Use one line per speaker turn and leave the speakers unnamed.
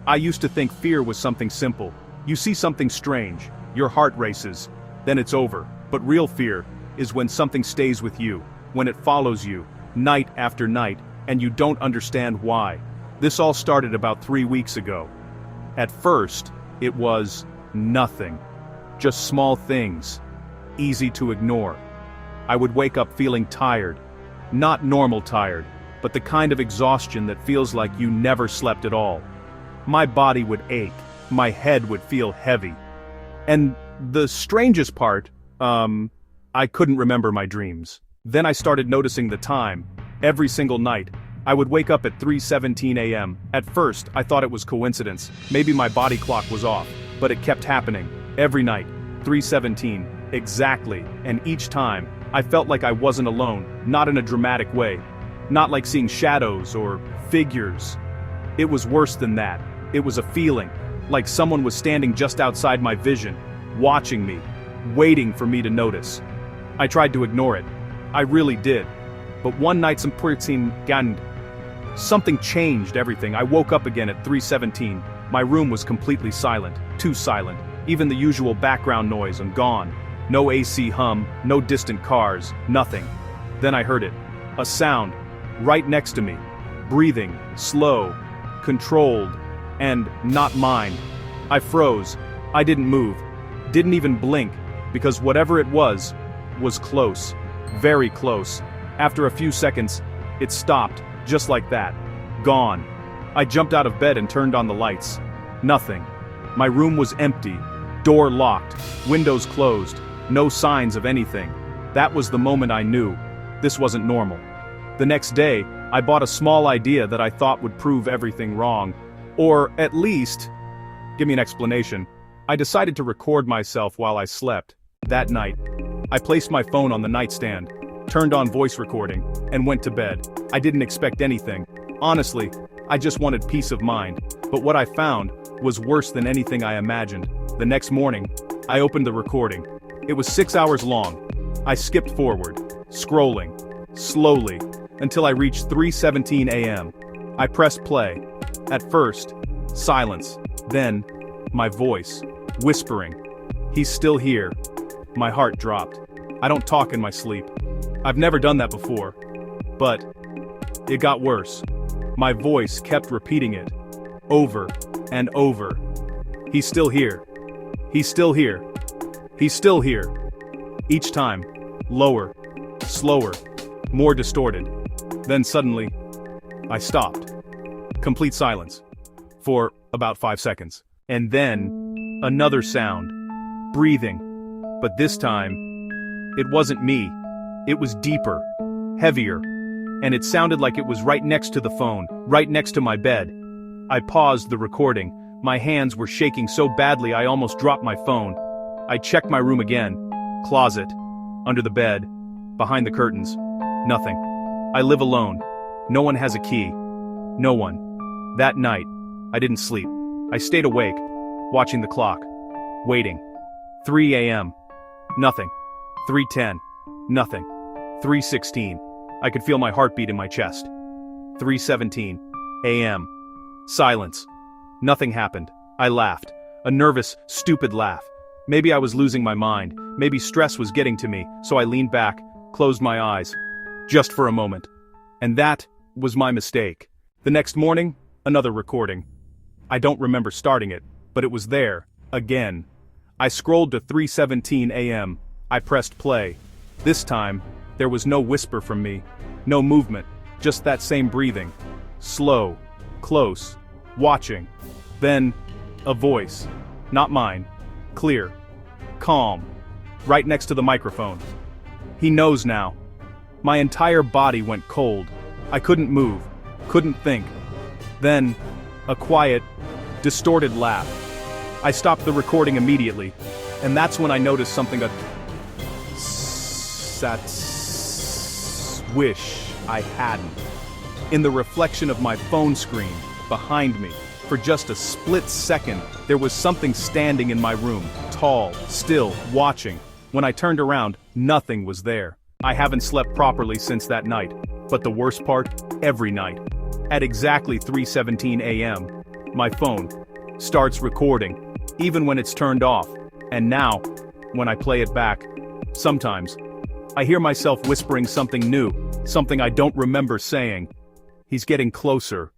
I used to think fear was something simple. You see something strange, your heart races, then it's over. But real fear is when something stays with you, when it follows you, night after night, and you don't understand why. This all started about 3 weeks ago. At first, it was nothing. Just small things, easy to ignore. I would wake up feeling tired. Not normal tired, but the kind of exhaustion that feels like you never slept at all. My body would ache, my head would feel heavy. And the strangest part, I couldn't remember my dreams. Then I started noticing the time. Every single night, I would wake up at 3:17 a.m. At first, I thought it was coincidence. Maybe my body clock was off, but it kept happening. Every night, 3:17, exactly, and each time, I felt like I wasn't alone, not in a dramatic way. Not like seeing shadows or figures. It was worse than that. It was a feeling, like someone was standing just outside my vision, watching me, waiting for me to notice. I tried to ignore it. I really did. But one night something changed everything. I woke up again at 3:17. My room was completely silent, too silent. Even the usual background noise and gone. No AC hum, no distant cars, nothing. Then I heard it. A sound, right next to me. Breathing, slow, controlled, and not mine. I froze. I didn't move. Didn't even blink, because whatever it was close. Very close. After a few seconds, it stopped, just like that. Gone. I jumped out of bed and turned on the lights. Nothing. My room was empty. Door locked. Windows closed. No signs of anything. That was the moment I knew. This wasn't normal. The next day, I bought a small idea that I thought would prove everything wrong. Or, at least, give me an explanation. I decided to record myself while I slept. That night, I placed my phone on the nightstand, turned on voice recording, and went to bed. I didn't expect anything. Honestly, I just wanted peace of mind. But what I found was worse than anything I imagined. The next morning, I opened the recording. It was 6 hours long. I skipped forward, scrolling, slowly, until I reached 3:17 a.m. I pressed play. At first, silence. Then, my voice, whispering. He's still here. My heart dropped. I don't talk in my sleep. I've never done that before. But it got worse. My voice kept repeating it. Over and over. He's still here. He's still here. He's still here. Each time, lower, slower, more distorted. Then suddenly, I stopped. Complete silence. For about 5 seconds. And then, another sound. Breathing. But this time, it wasn't me. It was deeper, heavier, and it sounded like it was right next to the phone, right next to my bed. I paused the recording. My hands were shaking so badly I almost dropped my phone. I checked my room again. Closet, under the bed, behind the curtains. Nothing. I live alone. No one has a key. No one. That night, I didn't sleep. I stayed awake, watching the clock, waiting. 3 a.m. Nothing. 3:10. Nothing. 3:16. I could feel my heartbeat in my chest. 3:17 a.m. Silence. Nothing happened. I laughed. A nervous, stupid laugh. Maybe I was losing my mind. Maybe stress was getting to me, so I leaned back, closed my eyes. Just for a moment. And that was my mistake. The next morning, another recording. I don't remember starting it, but it was there, again. I scrolled to 3:17 a.m. I pressed play. This time, there was no whisper from me, no movement, just that same breathing. Slow, close, watching. Then, a voice. Not mine. Clear. Calm. Right next to the microphone. He knows now. My entire body went cold. I couldn't move, couldn't think. Then, a quiet, distorted laugh. I stopped the recording immediately, and that's when I noticed something wish I hadn't. In the reflection of my phone screen, behind me, for just a split second, there was something standing in my room, tall, still, watching. When I turned around, nothing was there. I haven't slept properly since that night, but the worst part, every night. At exactly 3:17 a.m., My phone starts recording, even when it's turned off. And now, when I play it back, sometimes, I hear myself whispering something new, something I don't remember saying. He's getting closer,